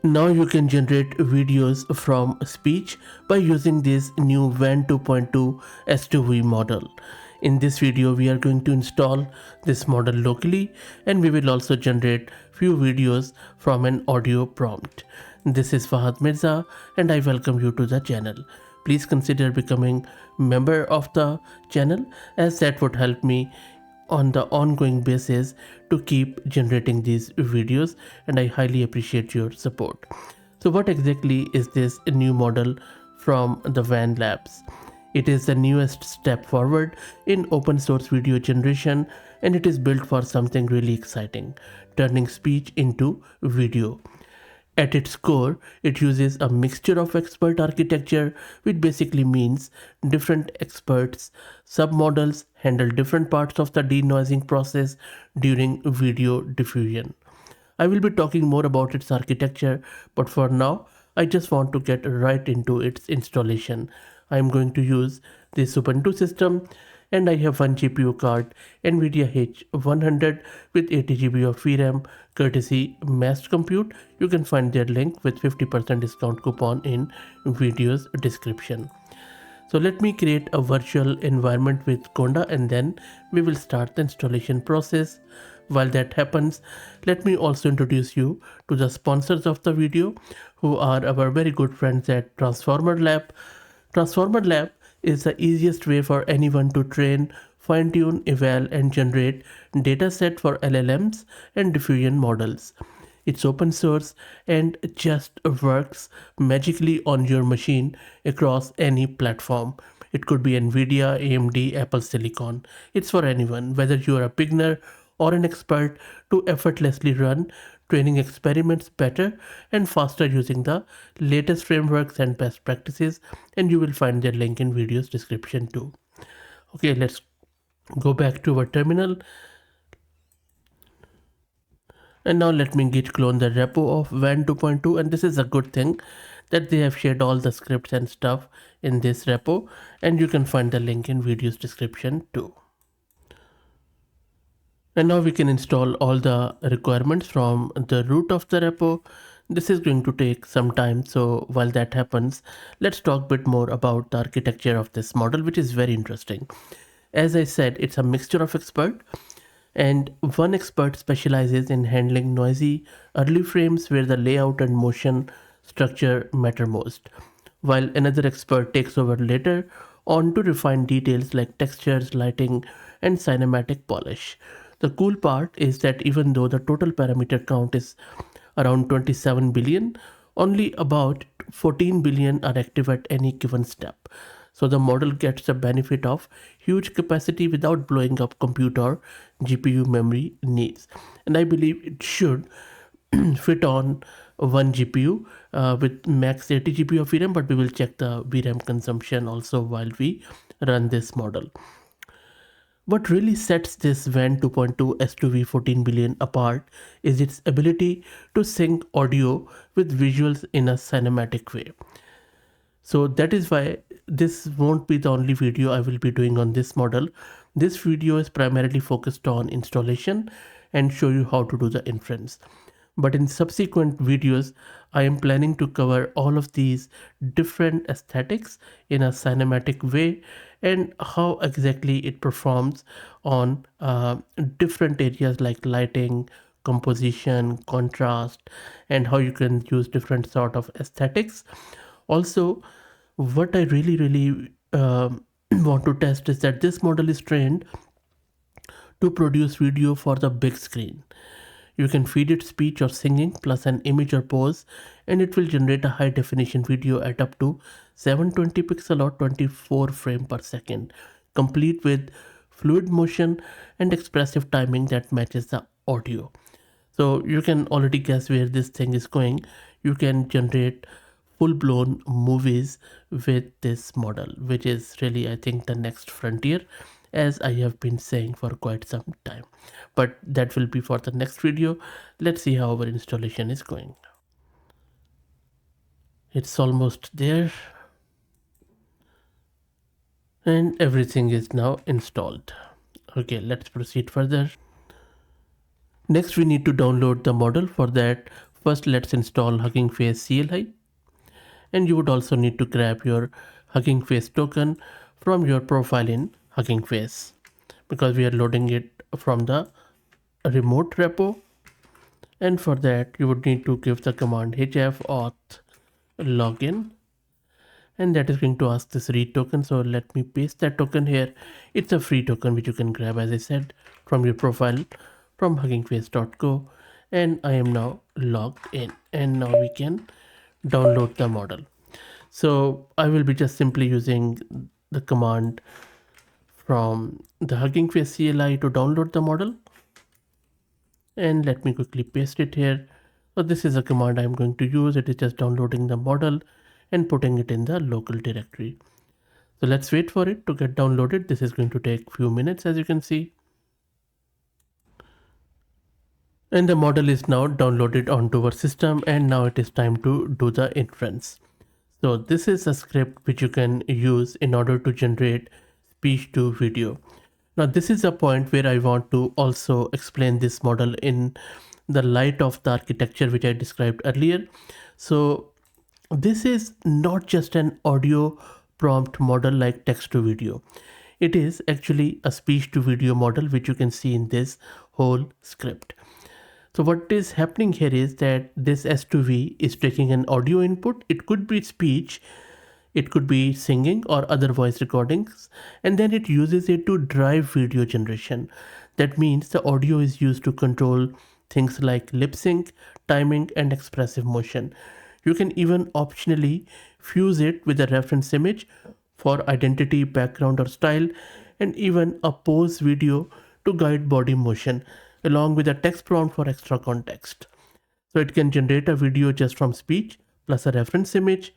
Now you can generate videos from speech by using this new Wan2.2-S2V model. In this video we are going to install this model locally, and we will also generate few videos from an audio prompt. This is Fahad Mirza and I welcome you to the channel. Please consider becoming member of the channel, as that would help me on the ongoing basis to keep generating these videos, and I highly appreciate your support. So what exactly is this new model from the Van Labs? It is the newest step forward in open source video generation, and it is built for something really exciting: turning speech into video. At its core, it uses a mixture of expert architecture, which basically means different experts submodels handle different parts of the denoising process during video diffusion. I will be talking more about its architecture, but for now, I just want to get right into its installation. I am going to use this Ubuntu system, and I have one GPU card, NVIDIA H100 with 80 GB of VRAM, courtesy Massed Compute. You can find their link with 50% discount coupon in video's description. So let me create a virtual environment with Conda, and then we will start the installation process. While that happens, let me also introduce you to the sponsors of the video, who are our very good friends at Transformer Lab. Transformer Lab is the easiest way for anyone to train, fine-tune, eval, and generate dataset for LLMs and diffusion models. It's open source and just works magically on your machine across any platform. It could be NVIDIA, AMD, Apple Silicon. It's for anyone, whether you are a beginner or an expert, to effortlessly run training experiments better and faster using the latest frameworks and best practices, and you will find their link in video's description too. Okay, let's go back to our terminal. And now let me git clone the repo of Wan2.2, and this is a good thing that they have shared all the scripts and stuff in this repo, and you can find the link in video's description too. And now we can install all the requirements from the root of the repo. This is going to take some time, so while that happens, let's talk a bit more about the architecture of this model, which is very interesting. As I said, it's a mixture of experts, and one expert specializes in handling noisy early frames where the layout and motion structure matter most, while another expert takes over later on to refine details like textures, lighting, and cinematic polish. The cool part is that even though the total parameter count is around 27 billion, only about 14 billion are active at any given step. So the model gets the benefit of huge capacity without blowing up compute or GPU memory needs. And I believe it should fit on one GPU with max 80 GB of VRAM, but we will check the VRAM consumption also while we run this model. What really sets this Wan2.2-S2V 14 billion apart is its ability to sync audio with visuals in a cinematic way. So that is why this won't be the only video I will be doing on this model. This video is primarily focused on installation and show you how to do the inference. But in subsequent videos, I am planning to cover all of these different aesthetics in a cinematic way, and how exactly it performs on different areas like lighting, composition, contrast, and how you can use different sort of aesthetics. Also, what I really want to test is that this model is trained to produce video for the big screen. You can feed it speech or singing plus an image or pose, and it will generate a high definition video at up to 720 pixel or 24 frame per second, complete with fluid motion and expressive timing that matches the audio. So you can already guess where this thing is going. You can generate full-blown movies with this model, which is really, I think, the next frontier, as I have been saying for quite some time. But that will be for the next video. Let's see how our installation is going. It's almost there, and everything is now installed. Okay, let's proceed further. Next, we need to download the model. For that, First, let's install Hugging Face CLI, and you would also need to grab your Hugging Face token from your profile in Hugging Face, because we are loading it from the remote repo. And for that you would need to give the command hfauth login, and that is going to ask this read token. So let me paste that token here. It's a free token which you can grab, as I said, from your profile from huggingface.co. And I am now logged in, and now we can download the model. So I will be just simply using the command from the Hugging Face CLI to download the model, and let me quickly paste it here. So this is a command I'm going to use. It is just downloading the model and putting it in the local directory. So let's wait for it to get downloaded. This is going to take few minutes, as you can see. And the model is now downloaded onto our system, and now it is time to do the inference. So this is a script which you can use in order to generate speech to video. Now this is a point where I want to also explain this model in the light of the architecture which I described earlier. So this is not just an audio prompt model like text to video. It is actually a speech to video model, which you can see in this whole script. So what is happening here is that this S2V is taking an audio input. It could be speech, it could be singing or other voice recordings, and then it uses it to drive video generation. That means the audio is used to control things like lip sync, timing, and expressive motion. You can even optionally fuse it with a reference image for identity, background, or style, and even a pose video to guide body motion, along with a text prompt for extra context. So it can generate a video just from speech plus a reference image,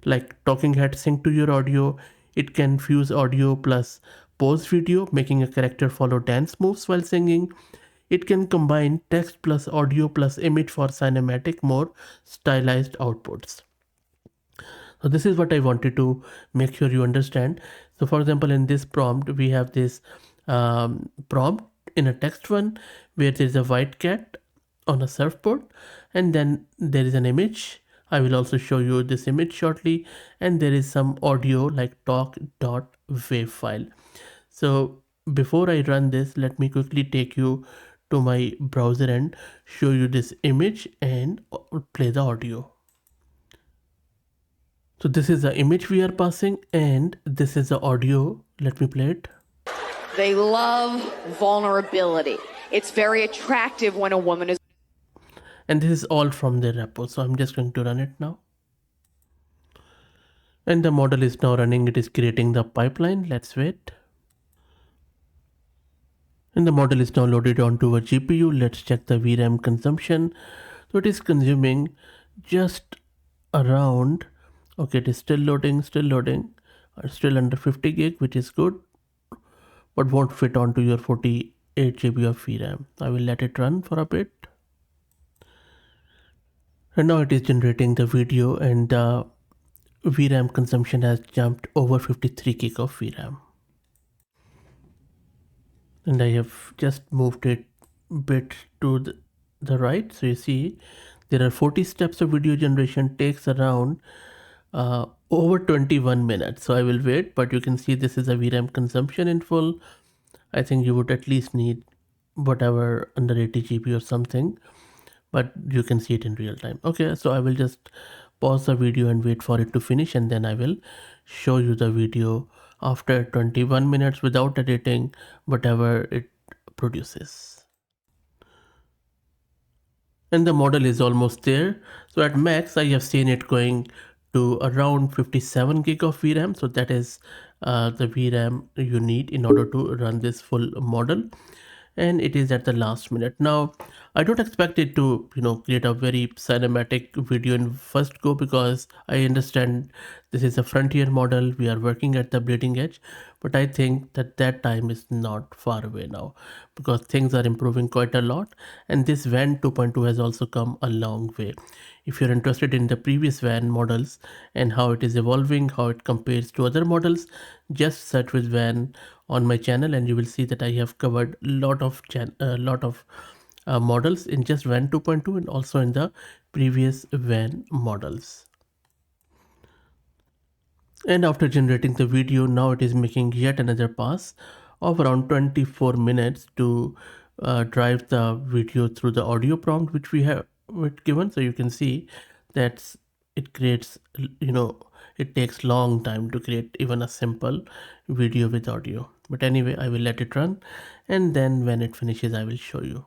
like talking head sync to your audio. It can fuse audio plus pose video, making a character follow dance moves while singing. It can combine text plus audio plus image for cinematic, more stylized outputs. So this is what I wanted to make sure you understand. So for example, in this prompt, we have this prompt in a text one where there is a white cat on a surfboard, and then there is an image. I will also show you this image shortly, and there is some audio like talk.wave file. So before I run this, let me quickly take you to my browser and show you this image and play the audio. So this is the image we are passing, and this is the audio. Let me play it. They love vulnerability. It's very attractive when a woman is... And this is all from their repo. So I'm just going to run it now. And the model is now running. It is creating the pipeline. Let's wait. And the model is now loaded onto a GPU. Let's check the VRAM consumption. So it is consuming just around, okay, it is still loading, still under 50 gig, which is good, but won't fit onto your 48 GB of VRAM. I will let it run for a bit. And now it is generating the video, and the VRAM consumption has jumped over 53 gig of VRAM. And I have just moved it a bit to the right. So you see there are 40 steps of video generation, takes around over 21 minutes. So I will wait, but you can see this is a VRAM consumption in full. I think you would at least need whatever under 80 GB or something, but you can see it in real time. Okay, so I will just pause the video and wait for it to finish, and then I will show you the video after 21 minutes without editing whatever it produces. And the model is almost there. So at max, I have seen it going to around 57 gig of VRAM. So that is the VRAM you need in order to run this full model. And it is at the last minute. Now, I don't expect it to, create a very cinematic video in first go, because I understand this is a frontier model. We are working at the bleeding edge, but I think that time is not far away now, because things are improving quite a lot. And this Wan2.2 has also come a long way. If you're interested in the previous WAN models and how it is evolving, how it compares to other models, just search with WAN on my channel, and you will see that I have covered a lot of models in just Wan2.2 and also in the previous Wan models. And after generating the video, now it is making yet another pass of around 24 minutes to drive the video through the audio prompt which we have given. So you can see that it creates, it takes long time to create even a simple video with audio. But anyway, I will let it run, and then when it finishes I will show you.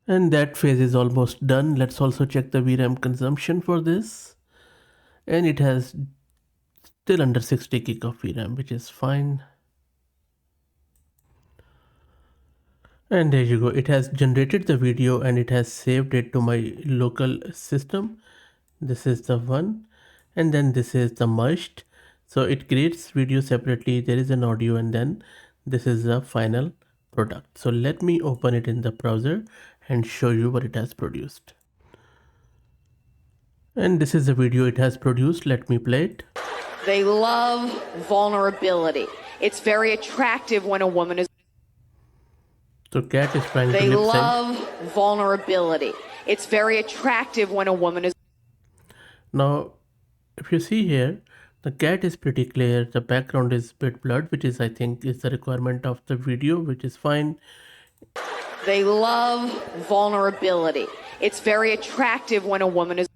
And that phase is almost done. Let's also check the VRAM consumption for this, and it has still under 60 gig of VRAM, which is fine. And there you go, it has generated the video and it has saved it to my local system. This is the one, and then this is the merged. So it creates video separately, there is an audio, and then this is the final product. So let me open it in the browser and show you what it has produced. And this is the video it has produced. Let me play it. They love vulnerability. It's very attractive when a woman is. So cat is trying to They lip sync. love vulnerability. It's very attractive when a woman is. Now, if you see here, the cat is pretty clear. The background is a bit blurred, which is, I think, is the requirement of the video, which is fine. They love vulnerability. It's very attractive when a woman is.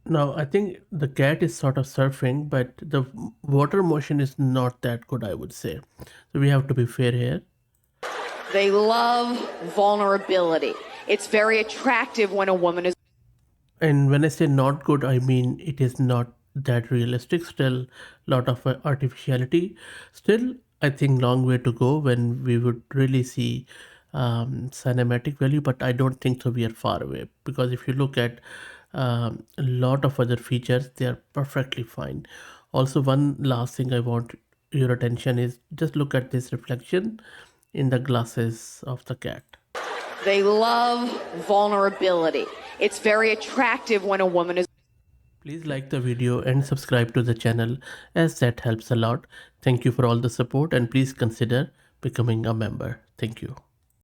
Now, I think the cat is sort of surfing, but the water motion is not that good, I would say. So we have to be fair here. They love vulnerability. It's very attractive when a woman is. And when I say not good, I mean it is not that realistic. Still, lot of artificiality. Still, I think long way to go when we would really see cinematic value. But I don't think so. We are far away, because if you look at a lot of other features, they are perfectly fine. Also, one last thing I want your attention is just look at this reflection in the glasses of the cat. They love vulnerability. It's very attractive when a woman is. Please like the video and subscribe to the channel, as that helps a lot. Thank you for all the support, and please consider becoming a member. Thank you.